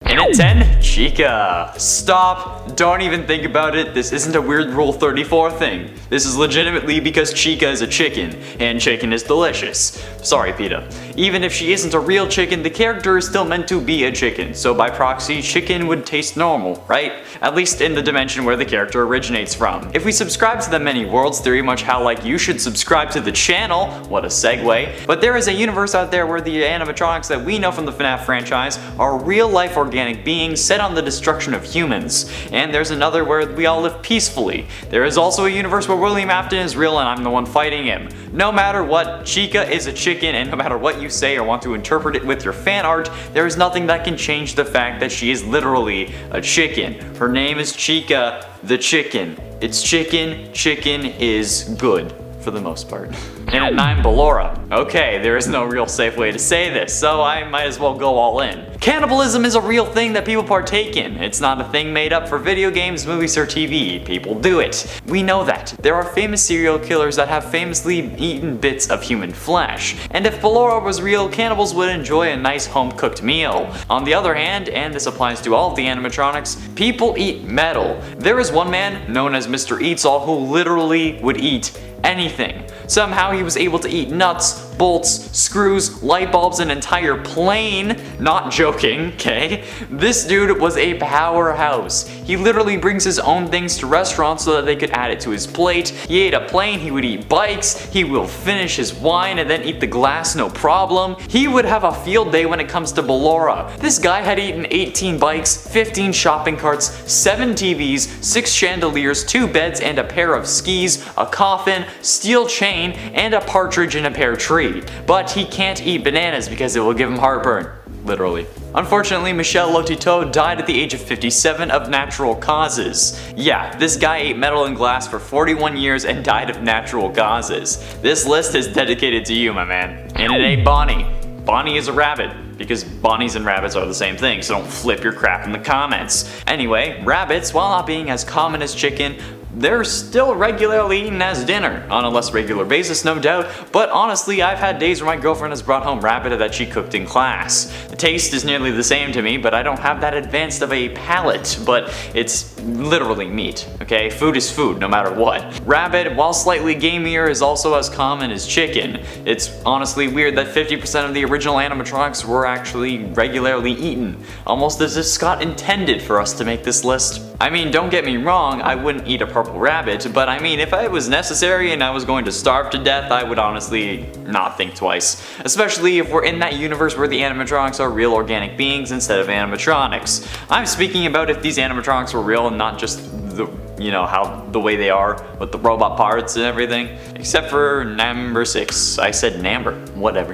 And at 10, Chica. Stop, don't even think about it. This isn't a weird Rule 34 thing. This is legitimately because Chica is a chicken, and chicken is delicious. Sorry, PETA. Even if she isn't a real chicken, the character is still meant to be a chicken, so by proxy, chicken would taste normal, right? At least in the dimension where the character originates from. If we subscribe to the many worlds theory, much how like you should subscribe to the channel, what a segue, but there is a universe out there where the animatronics that we know from the FNAF franchise are real-life organic beings set on the destruction of humans. And there's another where we all live peacefully. There is also a universe where William Afton is real and I'm the one fighting him. No matter what, Chica is a chicken, and no matter what you say or want to interpret it with your fan art, there is nothing that can change the fact that she is literally a chicken. Her name is Chica the chicken. It's chicken, chicken is good. For the most part. And at 9, BALLORA. Okay, there is no real safe way to say this, so I might as well go all in. Cannibalism is a real thing that people partake in. It's not a thing made up for video games, movies, or TV. People do it. We know that. There are famous serial killers that have famously eaten bits of human flesh. And if BALLORA was real, cannibals would enjoy a nice home-cooked meal. On the other hand, and this applies to all of the animatronics, people eat metal. There is one man, known as Mr. Eats-All, who literally would eat anything. Somehow he was able to eat nuts, bolts, screws, light bulbs, an entire plane. Not joking, okay? This dude was a powerhouse. He literally brings his own things to restaurants so that they could add it to his plate. He ate a plane, he would eat bikes, he will finish his wine and then eat the glass no problem. He would have a field day when it comes to BALLORA. This guy had eaten 18 bikes, 15 shopping carts, 7 TVs, 6 chandeliers, 2 beds and a pair of skis, a coffin, steel chain, and a partridge in a pear tree. But he can't eat bananas because it will give him heartburn. Literally. Unfortunately, Michel Lotito died at the age of 57 of natural causes. Yeah, this guy ate metal and glass for 41 years and died of natural causes. This list is dedicated to you, my man. And it ain't Bonnie. Bonnie is a rabbit, because bunnies and rabbits are the same thing, so don't flip your crap in the comments. Anyway, rabbits, while not being as common as chicken, they're still regularly eaten as dinner, on a less regular basis no doubt, but honestly I've had days where my girlfriend has brought home rabbit that she cooked in class. The taste is nearly the same to me, but I don't have that advanced of a palate, but it's literally meat, okay? Food is food, no matter what. Rabbit, while slightly gamier, is also as common as chicken. It's honestly weird that 50% of the original animatronics were actually regularly eaten, almost as if Scott intended for us to make this list. I mean, don't get me wrong, I wouldn't eat a purple rabbit, but I mean, if it was necessary and I was going to starve to death, I would honestly not think twice. Especially if we're in that universe where the animatronics are real organic beings instead of animatronics. I'm speaking about if these animatronics were real and not just the, you know, how the way they are with the robot parts and everything. Except for number 6. I said number, whatever.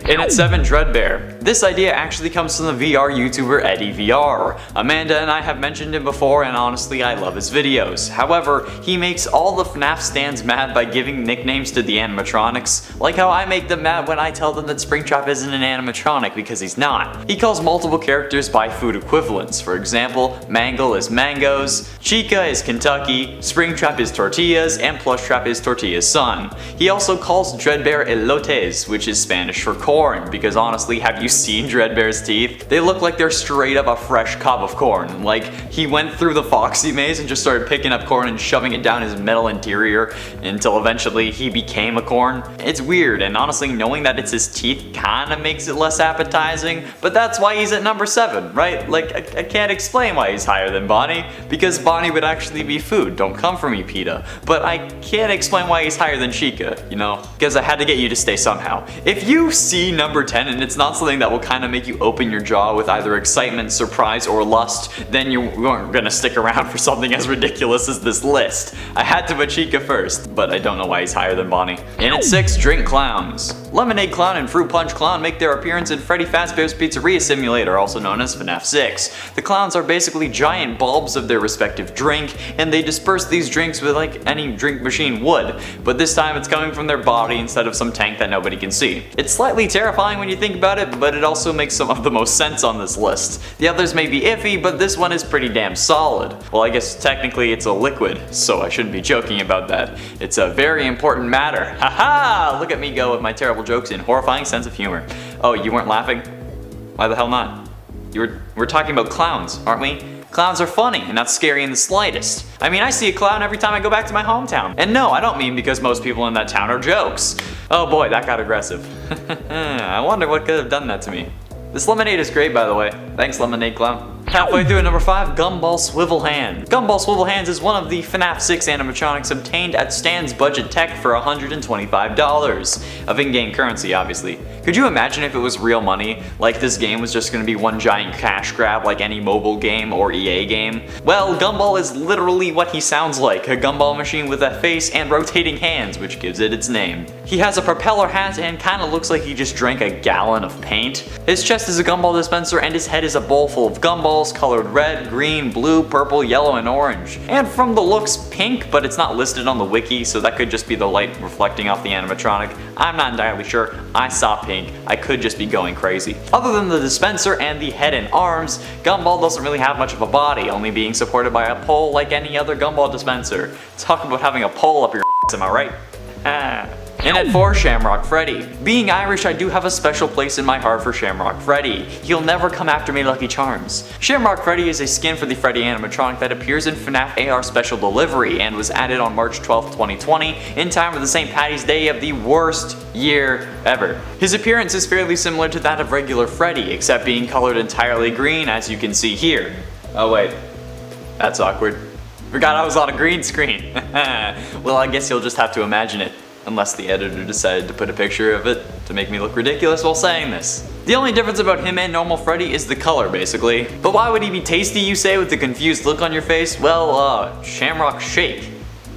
And at 7, DREADBEAR. This idea actually comes from the VR YouTuber Eddie VR. Amanda and I have mentioned him before, and honestly I love his videos. However, he makes all the FNAF stands mad by giving nicknames to the animatronics, like how I make them mad when I tell them that Springtrap isn't an animatronic because he's not. He calls multiple characters by food equivalents. For example, Mangle is mangoes, Chica is Kentucky, Springtrap is tortillas, and Plushtrap is tortilla's son. He also calls DREADBEAR elotes, which is Spanish for corn, because honestly, have you seen DREADBEAR's teeth? They look like they're straight up a fresh cob of corn. Like, he went through the Foxy maze and just started picking up corn and shoving it down his metal interior until eventually he became a corn. It's weird, and honestly, knowing that it's his teeth kinda makes it less appetizing, but that's why he's at number 7, right? Like, I can't explain why he's higher than Bonnie, because Bonnie would actually be food. Don't come for me, PETA. But I can't explain why he's higher than Chica, you know? Because I had to get you to stay somehow. If you see number 10 and it's not something that will kind of make you open your jaw with either excitement, surprise, or lust, then you weren't gonna stick around for something as ridiculous as this list. I had to put Chica first, but I don't know why he's higher than Bonnie. And at 6, Drink Clowns. Lemonade Clown and Fruit Punch Clown make their appearance in Freddy Fazbear's Pizzeria Simulator, also known as FNAF 6. The clowns are basically giant bulbs of their respective drink, and they disperse these drinks with like any drink machine would, but this time it's coming from their body instead of some tank that nobody can see. It's slightly terrifying when you think about it, but it also makes some of the most sense on this list. The others may be iffy, but this one is pretty damn solid. Well, I guess technically it's a liquid, so I shouldn't be joking about that. It's a very important matter. Haha! Look at me go with my terrible jokes and horrifying sense of humor. Oh, you weren't laughing? Why the hell not? We're talking about clowns, aren't we? Clowns are funny and not scary in the slightest. I mean, I see a clown every time I go back to my hometown. And no, I don't mean because most people in that town are jokes. Oh boy, that got aggressive. I wonder what could have done that to me. This lemonade is great, by the way. Thanks, Lemonade Clown. Halfway through at number 5, Gumball Swivelhands. Gumball Swivelhands is one of the FNAF 6 animatronics obtained at Stan's Budget Tech for $125 of in-game currency, obviously. Could you imagine if it was real money, like this game was just gonna be one giant cash grab like any mobile game or EA game? Well, Gumball is literally what he sounds like, a gumball machine with a face and rotating hands, which gives it its name. He has a propeller hat and kinda looks like he just drank a gallon of paint. His chest is a gumball dispenser and his head is a bowl full of gumballs colored red, green, blue, purple, yellow, and orange. And from the looks, pink, but it's not listed on the wiki, so that could just be the light reflecting off the animatronic. I'm not entirely sure. I saw pink. I could just be going crazy. Other than the dispenser and the head and arms, Gumball doesn't really have much of a body, only being supported by a pole like any other gumball dispenser. Talk about having a pole up your ass, am I right? And at 4, Shamrock Freddy. Being Irish, I do have a special place in my heart for Shamrock Freddy. He'll never come after me, Lucky Charms. Shamrock Freddy is a skin for the Freddy animatronic that appears in FNAF AR Special Delivery and was added on March 12, 2020 in time for the St. Patty's Day of the worst year ever. His appearance is fairly similar to that of regular Freddy, except being colored entirely green, as you can see here. Oh wait, that's awkward. Forgot I was on a green screen. Well, I guess you'll just have to imagine it. Unless the editor decided to put a picture of it to make me look ridiculous while saying this. The only difference about him and normal Freddy is the color, basically. But why would he be tasty, you say, with the confused look on your face? Well, Shamrock Shake.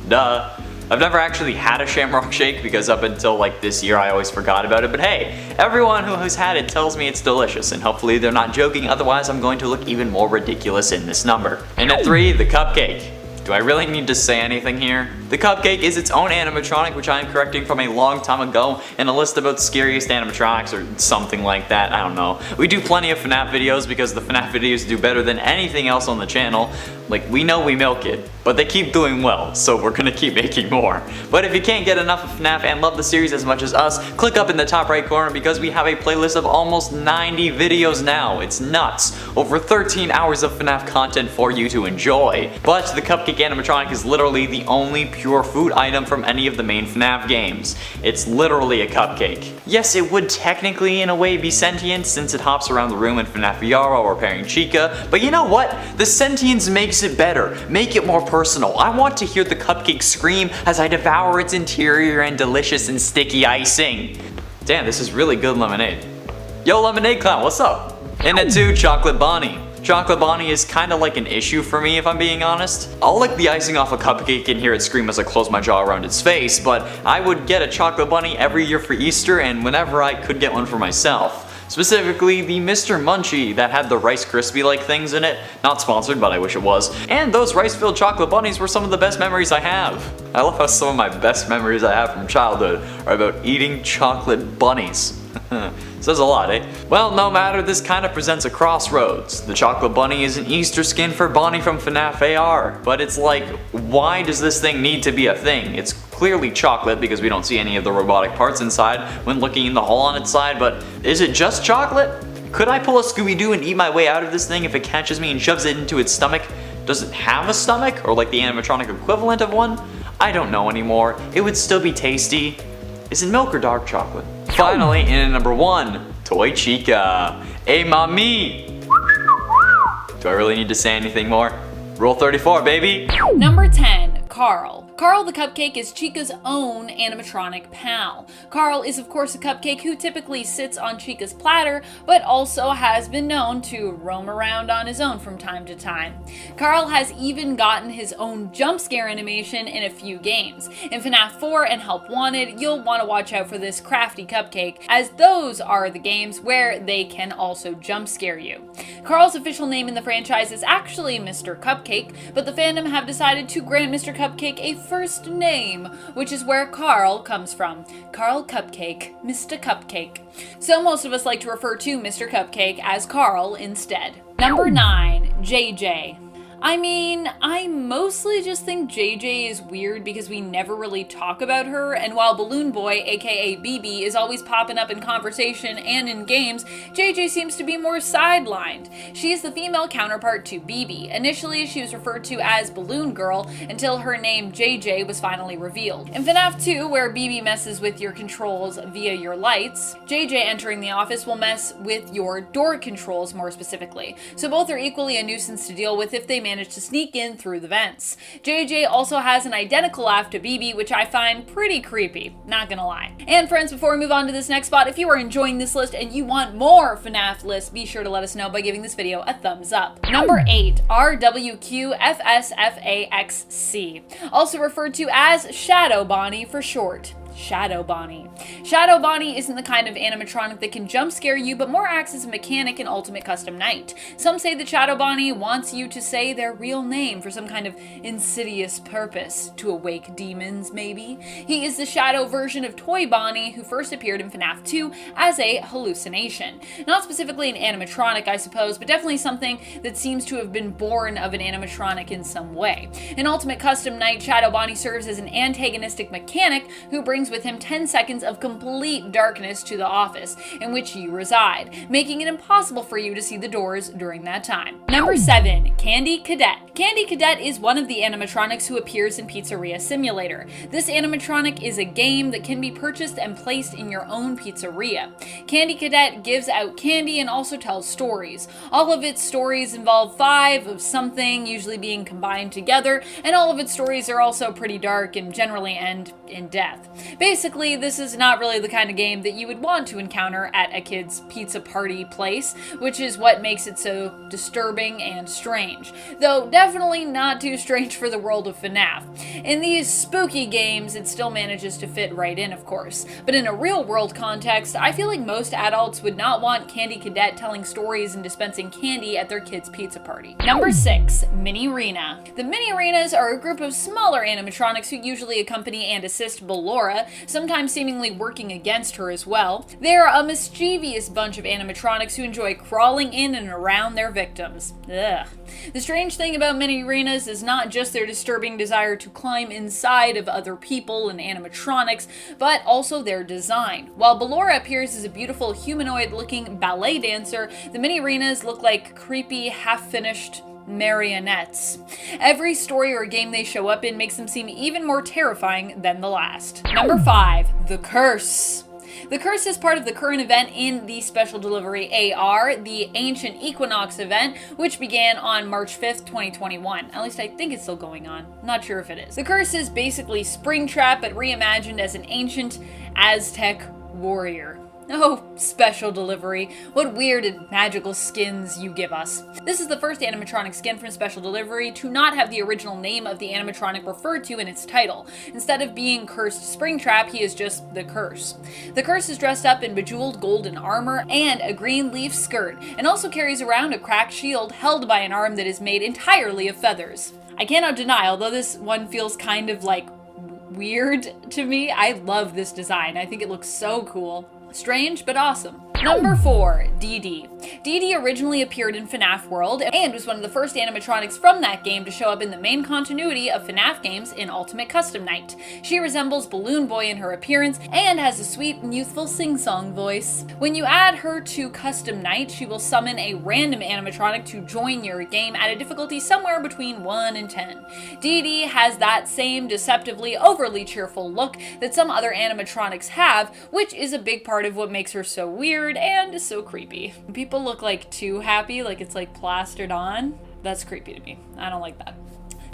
Duh. I've never actually had a Shamrock Shake because up until like this year I always forgot about it, but hey, everyone who has had it tells me it's delicious and hopefully they're not joking, otherwise I'm going to look even more ridiculous in this number. And at 3, the CUPCAKE. Do I really need to say anything here? The CUPCAKE is its own animatronic, which I am correcting from a long time ago in a list about scariest animatronics or something like that, I don't know. We do plenty of FNAF videos because the FNAF videos do better than anything else on the channel. Like, we know we milk it, but they keep doing well, so we're gonna keep making more. But if you can't get enough of FNAF and love the series as much as us, click up in the top right corner because we have a playlist of almost 90 videos now. It's nuts. Over 13 hours of FNAF content for you to enjoy. But the CUPCAKE animatronic is literally the only pure food item from any of the main FNAF games. It's literally a cupcake. Yes, it would technically in a way be sentient since it hops around the room in FNAF VR while repairing Chica, but you know what? The sentience makes it better. Make it more personal. I want to hear the cupcake scream as I devour its interior and delicious and sticky icing. Damn, this is really good lemonade. Yo, Lemonade Clown, what's up? And at 2, Chocolate Bonnie. Chocolate Bonnie is kinda like an issue for me if I'm being honest. I'll lick the icing off a cupcake and hear it scream as I close my jaw around its face, but I would get a chocolate bunny every year for Easter and whenever I could get one for myself. Specifically, the Mr. Munchie that had the Rice Krispie-like things in it. Not sponsored, but I wish it was. And those rice-filled chocolate bunnies were some of the best memories I have. I love how some of my best memories I have from childhood are about eating chocolate bunnies. Says a lot, eh? Well, no matter, this kind of presents a crossroads. The chocolate bunny is an Easter skin for Bonnie from FNAF AR, but it's like, why does this thing need to be a thing? It's clearly chocolate because we don't see any of the robotic parts inside when looking in the hole on its side, but is it just chocolate? Could I pull a Scooby-Doo and eat my way out of this thing if it catches me and shoves it into its stomach? Does it have a stomach, or like the animatronic equivalent of one? I don't know anymore. It would still be tasty. Is it milk or dark chocolate? Finally, in at number 1, Toy Chica. Hey, mommy! Do I really need to say anything more? Rule 34, baby! Number 10, Carl. Carl the Cupcake is Chica's own animatronic pal. Carl is of course a cupcake who typically sits on Chica's platter, but also has been known to roam around on his own from time to time. Carl has even gotten his own jump scare animation in a few games. In FNAF 4 and Help Wanted, you'll want to watch out for this crafty cupcake, as those are the games where they can also jump scare you. Carl's official name in the franchise is actually Mr. Cupcake, but the fandom have decided to grant Mr. Cupcake a first name, which is where Carl comes from. Carl Cupcake, Mr. Cupcake. So most of us like to refer to Mr. Cupcake as Carl instead. Number 9, JJ. I mean, I mostly just think JJ is weird because we never really talk about her, and while Balloon Boy, aka BB, is always popping up in conversation and in games, JJ seems to be more sidelined. She is the female counterpart to BB. Initially, she was referred to as Balloon Girl until her name JJ was finally revealed. In FNAF 2, where BB messes with your controls via your lights, JJ entering the office will mess with your door controls more specifically, so both are equally a nuisance to deal with if they manage to sneak in through the vents. JJ also has an identical laugh to BB, which I find pretty creepy, not gonna lie. And friends, before we move on to this next spot, if you are enjoying this list and you want more FNAF lists, be sure to let us know by giving this video a thumbs up. Number 8, RWQFSFAXC, also referred to as Shadow Bonnie for short. Shadow Bonnie. Shadow Bonnie isn't the kind of animatronic that can jump scare you, but more acts as a mechanic in Ultimate Custom Night. Some say that Shadow Bonnie wants you to say their real name for some kind of insidious purpose, to awake demons maybe. He is the shadow version of Toy Bonnie, who first appeared in FNAF 2 as a hallucination. Not specifically an animatronic, I suppose, but definitely something that seems to have been born of an animatronic in some way. In Ultimate Custom Night, Shadow Bonnie serves as an antagonistic mechanic who brings with him 10 seconds of complete darkness to the office in which you reside, making it impossible for you to see the doors during that time. Number 7, Candy Cadet. Candy Cadet is one of the animatronics who appears in Pizzeria Simulator. This animatronic is a game that can be purchased and placed in your own pizzeria. Candy Cadet gives out candy and also tells stories. All of its stories involve 5 of something, usually being combined together, and all of its stories are also pretty dark and generally end in death. Basically, this is not really the kind of game that you would want to encounter at a kid's pizza party place, which is what makes it so disturbing and strange. Though definitely not too strange for the world of FNAF. In these spooky games, it still manages to fit right in, of course. But in a real world context, I feel like most adults would not want Candy Cadet telling stories and dispensing candy at their kid's pizza party. Number 6, MINIRINA. The MINIRINAs are a group of smaller animatronics who usually accompany and assist BALLORA, sometimes seemingly working against her as well. They're a mischievous bunch of animatronics who enjoy crawling in and around their victims. Ugh. The strange thing about MINIRINAs is not just their disturbing desire to climb inside of other people and animatronics, but also their design. While BALLORA appears as a beautiful humanoid-looking ballet dancer, the MINIRINAs look like creepy, half-finished marionettes. Every story or game they show up in makes them seem even more terrifying than the last. Number 5, The Curse. The Curse is part of the current event in the Special Delivery AR, the Ancient Equinox event, which began on March 5th, 2021. At least I think it's still going on. Not sure if it is. The Curse is basically Springtrap, but reimagined as an ancient Aztec warrior. Oh, Special Delivery, what weird and magical skins you give us. This is the first animatronic skin from Special Delivery to not have the original name of the animatronic referred to in its title. Instead of being Cursed Springtrap, he is just The Curse. The Curse is dressed up in bejeweled golden armor and a green leaf skirt, and also carries around a cracked shield held by an arm that is made entirely of feathers. I cannot deny, although this one feels kind of like weird to me, I love this design. I think it looks so cool. Strange, but awesome. Number 4, DEEDEE. DEEDEE originally appeared in FNAF World and was one of the first animatronics from that game to show up in the main continuity of FNAF games in Ultimate Custom Night. She resembles Balloon Boy in her appearance and has a sweet and youthful sing-song voice. When you add her to Custom Night, she will summon a random animatronic to join your game at a difficulty somewhere between 1 and 10. DEEDEE has that same deceptively overly cheerful look that some other animatronics have, which is a big part of what makes her so weird and so creepy. People look like too happy, like it's like plastered on. That's creepy to me. I don't like that.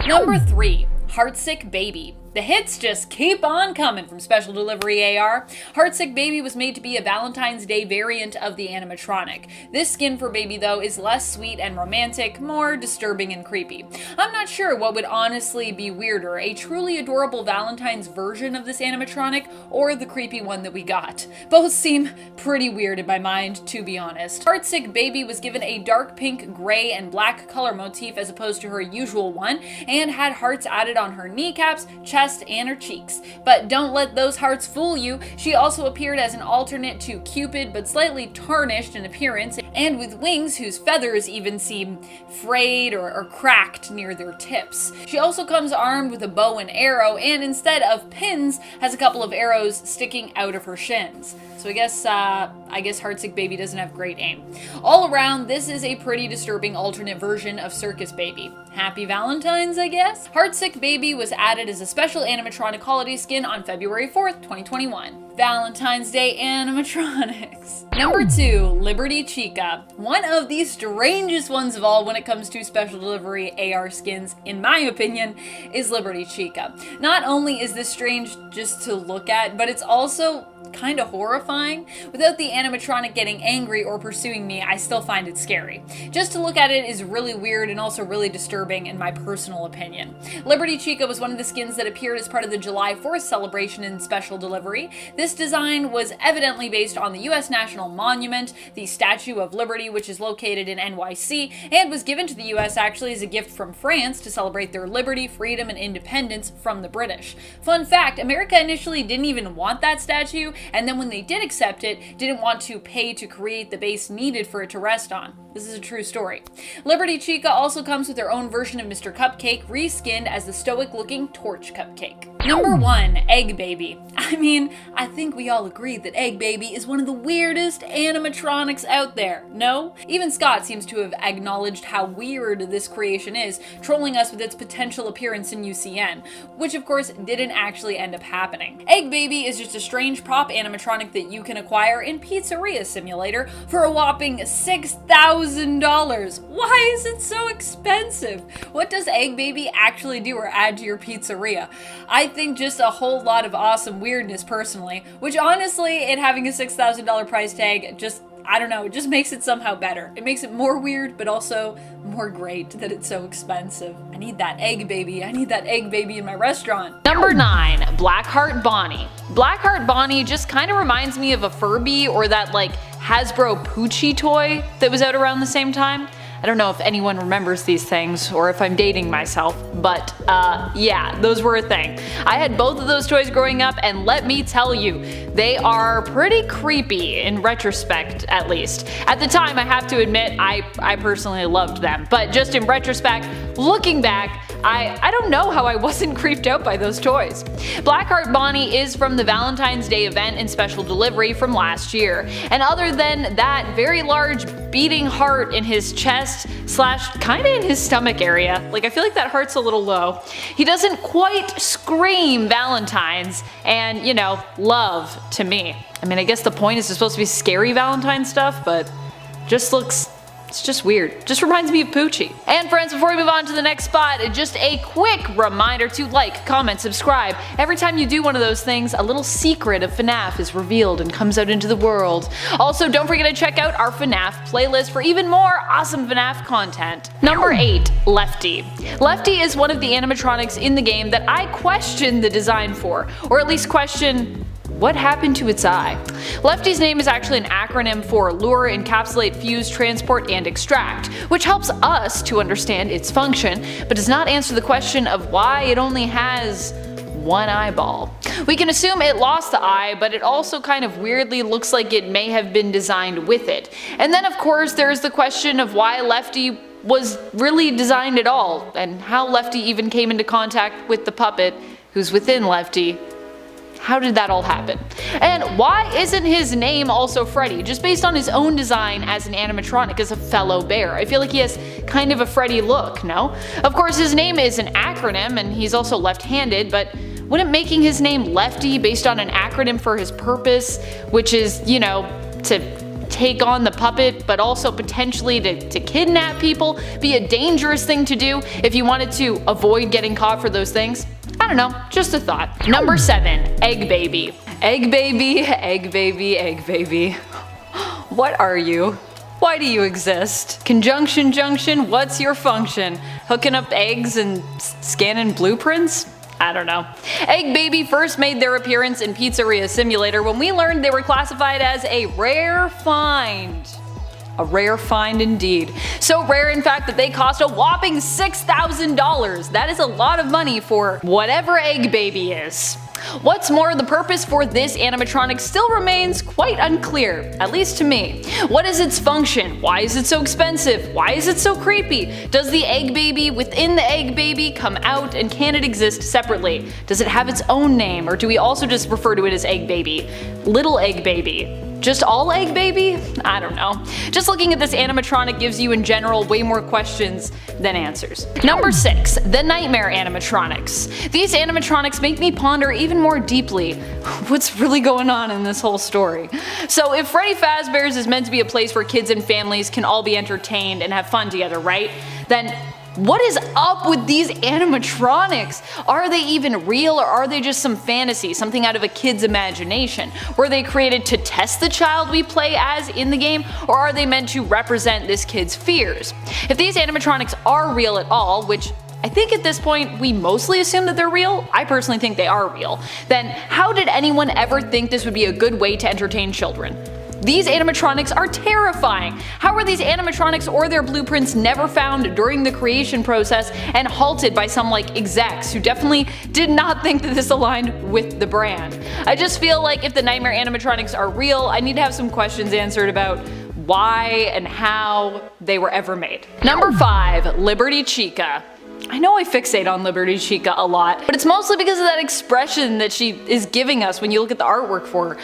Number 3, HEARTSICK Baby. The hits just keep on coming from Special Delivery AR. HEARTSICK Baby was made to be a Valentine's Day variant of the animatronic. This skin for Baby, though, is less sweet and romantic, more disturbing and creepy. I'm not sure what would honestly be weirder, a truly adorable Valentine's version of this animatronic, or the creepy one that we got. Both seem pretty weird in my mind, to be honest. HEARTSICK Baby was given a dark pink, gray, and black color motif as opposed to her usual one, and had hearts added on her kneecaps, chest, and her cheeks. But don't let those hearts fool you. She also appeared as an alternate to Cupid, but slightly tarnished in appearance, and with wings whose feathers even seem frayed or cracked near their tips. She also comes armed with a bow and arrow, and instead of pins, has a couple of arrows sticking out of her shins. So I guess HEARTSIK Baby doesn't have great aim. All around, this is a pretty disturbing alternate version of Circus Baby. Happy Valentine's, I guess? HEARTSIK Baby was added as a special animatronic holiday skin on February 4th, 2021. Valentine's Day animatronics. Number 2, Liberty Chica. One of the strangest ones of all when it comes to special delivery AR skins, in my opinion, is Liberty Chica. Not only is this strange just to look at, but it's also kind of horrifying. Without the animatronic getting angry or pursuing me, I still find it scary. Just to look at it is really weird and also really disturbing in my personal opinion. Liberty Chica was one of the skins that appeared as part of the July 4th celebration in special delivery. This design was evidently based on the US National Monument, the Statue of Liberty, which is located in NYC, and was given to the US actually as a gift from France to celebrate their liberty, freedom, and independence from the British. Fun fact, America initially didn't even want that statue, and then when they did accept it, didn't want to pay to create the base needed for it to rest on. This is a true story. Liberty Chica also comes with their own version of Mr. Cupcake, reskinned as the stoic-looking Torch Cupcake. Number 1, EGGBABY. I mean, I think we all agree that EGGBABY is one of the weirdest animatronics out there, no? Even Scott seems to have acknowledged how weird this creation is, trolling us with its potential appearance in UCN, which of course didn't actually end up happening. EGGBABY is just a strange prop animatronic that you can acquire in Pizzeria Simulator for a whopping $6,000. Why is it so expensive? What does EGGBABY actually do or add to your pizzeria? I think just a whole lot of awesome weirdness personally, which honestly, it having a $6,000 price tag just, I don't know, it just makes it somehow better. It makes it more weird, but also more great that it's so expensive. I need that EGGBABY. I need that EGGBABY in my restaurant. Number 9, Blackheart Bonnie. Blackheart Bonnie just kind of reminds me of a Furby or that like Hasbro Poochie toy that was out around the same time. I don't know if anyone remembers these things or if I'm dating myself, but yeah, those were a thing. I had both of those toys growing up, and let me tell you, they are pretty creepy in retrospect, at least. At the time, I have to admit, I personally loved them, but just in retrospect, looking back, I don't know how I wasn't creeped out by those toys. Blackheart Bonnie is from the Valentine's Day event in special delivery from last year, and other than that very large beating heart in his chest slash kinda in his stomach area, like I feel like that heart's a little low, he doesn't quite scream Valentine's and, you know, love to me. I mean, I guess the point is it's supposed to be scary Valentine stuff, but just looks, it's just weird. Just reminds me of Poochie. And friends, before we move on to the next spot, just a quick reminder to like, comment, subscribe. Every time you do one of those things, a little secret of FNAF is revealed and comes out into the world. Also, don't forget to check out our FNAF playlist for even more awesome FNAF content. Number 8, Lefty. Lefty is one of the animatronics in the game that I question the design for, or at least question what happened to its eye. Lefty's name is actually an acronym for Lure, Encapsulate, Fuse, Transport, and Extract, which helps us to understand its function, but does not answer the question of why it only has one eyeball. We can assume it lost the eye, but it also kind of weirdly looks like it may have been designed with it. And then of course there's the question of why Lefty was really designed at all, and how Lefty even came into contact with the puppet who's within Lefty. How did that all happen? And why isn't his name also Freddy, just based on his own design as an animatronic as a fellow bear? I feel like he has kind of a Freddy look, no? Of course his name is an acronym and he's also left-handed, but wouldn't making his name Lefty based on an acronym for his purpose, which is, you know, to take on the puppet but also potentially to kidnap people, be a dangerous thing to do if you wanted to avoid getting caught for those things? I don't know, just a thought. Number 7, EGGBABY. EGGBABY, EGGBABY, EGGBABY. What are you? Why do you exist? Conjunction junction, what's your function? Hooking up eggs and scanning blueprints? I don't know. EGGBABY first made their appearance in Pizzeria Simulator when we learned they were classified as a rare find. A rare find indeed. So rare in fact that they cost a whopping $6,000. That is a lot of money for whatever EGGBABY is. What's more, the purpose for this animatronic still remains quite unclear, at least to me. What is its function? Why is it so expensive? Why is it so creepy? Does the egg baby within the egg baby come out, and can it exist separately? Does it have its own name, or do we also just refer to it as egg baby? Little egg baby? Just all egg baby? I don't know. Just looking at this animatronic gives you in general way more questions than answers. Number 6. The Nightmare Animatronics. These animatronics make me ponder even more deeply what's really going on in this whole story. So if Freddy Fazbear's is meant to be a place where kids and families can all be entertained and have fun together, right? Then what is up with these animatronics? Are they even real, or are they just some fantasy, something out of a kid's imagination? Were they created to test the child we play as in the game, or are they meant to represent this kid's fears? If these animatronics are real at all, which I think at this point we mostly assume that they're real, I personally think they are real, then how did anyone ever think this would be a good way to entertain children? These animatronics are terrifying. How were these animatronics or their blueprints never found during the creation process and halted by some execs who definitely did not think that this aligned with the brand? I just feel like if the Nightmare animatronics are real, I need to have some questions answered about why and how they were ever made. Number 5. Liberty Chica. I know I fixate on Liberty Chica a lot, but it's mostly because of that expression that she is giving us when you look at the artwork for her.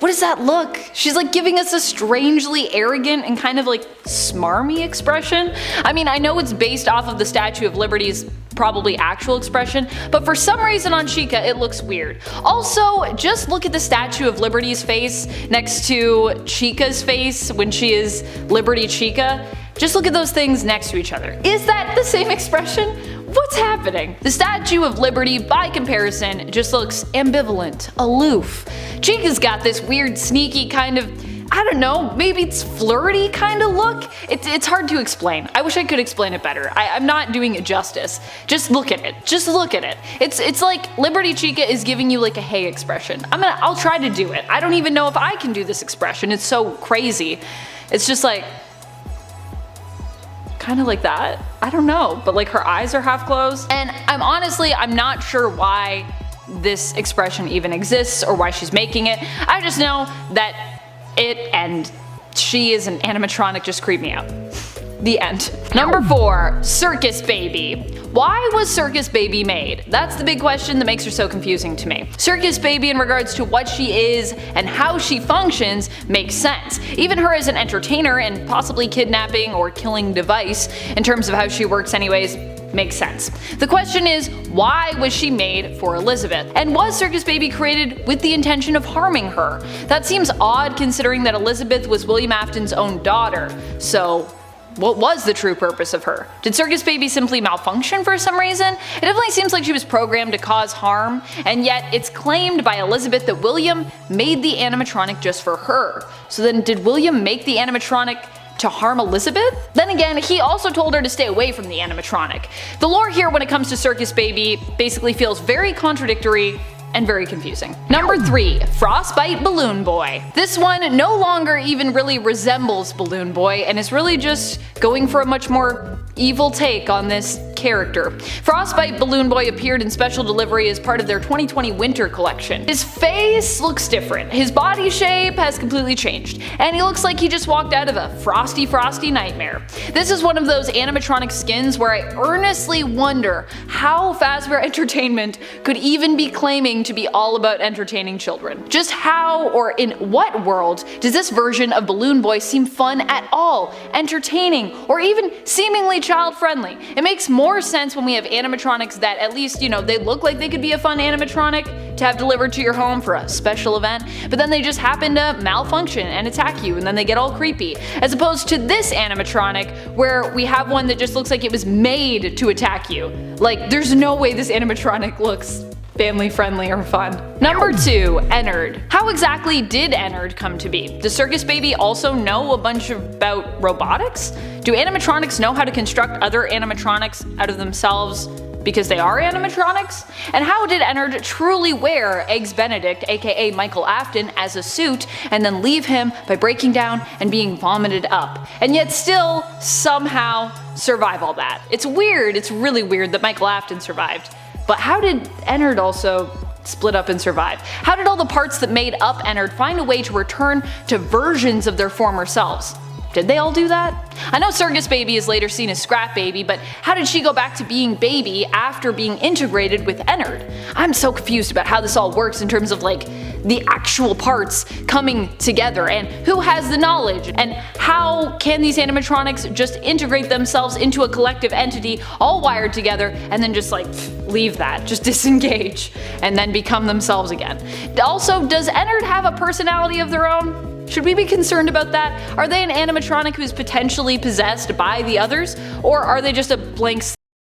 What does that look? She's giving us a strangely arrogant and kind of smarmy expression. I mean, I know it's based off of the Statue of Liberty's probably actual expression, but for some reason on Chica it looks weird. Also, just look at the Statue of Liberty's face next to Chica's face when she is Liberty Chica. Just look at those things next to each other. Is that the same expression? What's happening? The Statue of Liberty, by comparison, just looks ambivalent, aloof. Chica's got this weird, sneaky kind of, I don't know, maybe it's flirty kind of look? It's hard to explain. I wish I could explain it better. I'm not doing it justice. Just look at it. Just look at it. It's like Liberty Chica is giving you a hey expression. I'll try to do it. I don't even know if I can do this expression. It's so crazy. It's just kind of like that. I don't know, but her eyes are half closed. And I'm not sure why this expression even exists or why she's making it. I just know that it and she is an animatronic just creep me out. The end. Number 4. Circus Baby. Why was Circus Baby made? That's the big question that makes her so confusing to me. Circus Baby, in regards to what she is and how she functions, makes sense. Even her as an entertainer and possibly kidnapping or killing device, in terms of how she works anyways, makes sense. The question is, why was she made for Elizabeth? And was Circus Baby created with the intention of harming her? That seems odd considering that Elizabeth was William Afton's own daughter. So what was the true purpose of her? Did Circus Baby simply malfunction for some reason? It definitely seems like she was programmed to cause harm, and yet it's claimed by Elizabeth that William made the animatronic just for her. So then did William make the animatronic to harm Elizabeth? Then again, he also told her to stay away from the animatronic. The lore here when it comes to Circus Baby basically feels very contradictory and very confusing. Number 3. Frostbite Balloon Boy. This one no longer even really resembles Balloon Boy and is really just going for a much more evil take on this character. Frostbite Balloon Boy appeared in special delivery as part of their 2020 winter collection. His face looks different, his body shape has completely changed, and he looks like he just walked out of a frosty nightmare. This is one of those animatronic skins where I earnestly wonder how Fazbear Entertainment could even be claiming to be all about entertaining children. Just how or in what world does this version of Balloon Boy seem fun at all, entertaining, or even seemingly child-friendly? It makes more sense when we have animatronics that at least, they look like they could be a fun animatronic to have delivered to your home for a special event, but then they just happen to malfunction and attack you and then they get all creepy. As opposed to this animatronic where we have one that just looks like it was made to attack you. There's no way this animatronic looks family friendly or fun. Number 2. ENNARD. How exactly did ENNARD come to be? Does Circus Baby also know a bunch about robotics? Do animatronics know how to construct other animatronics out of themselves because they are animatronics? And how did ENNARD truly wear Eggs Benedict, aka Michael Afton, as a suit and then leave him by breaking down and being vomited up, and yet still somehow survive all that? It's weird, it's really weird that Michael Afton survived. But how did ENNARD also split up and survive? How did all the parts that made up ENNARD find a way to return to versions of their former selves? Did they all do that? I know Circus Baby is later seen as Scrap Baby, but how did she go back to being Baby after being integrated with ENNARD? I'm so confused about how this all works in terms of like the actual parts coming together, and who has the knowledge, and how can these animatronics just integrate themselves into a collective entity all wired together and then just like leave that, just disengage and then become themselves again. Also, does ENNARD have a personality of their own? Should we be concerned about that? Are they an animatronic who's potentially possessed by the others? Or are they just a blank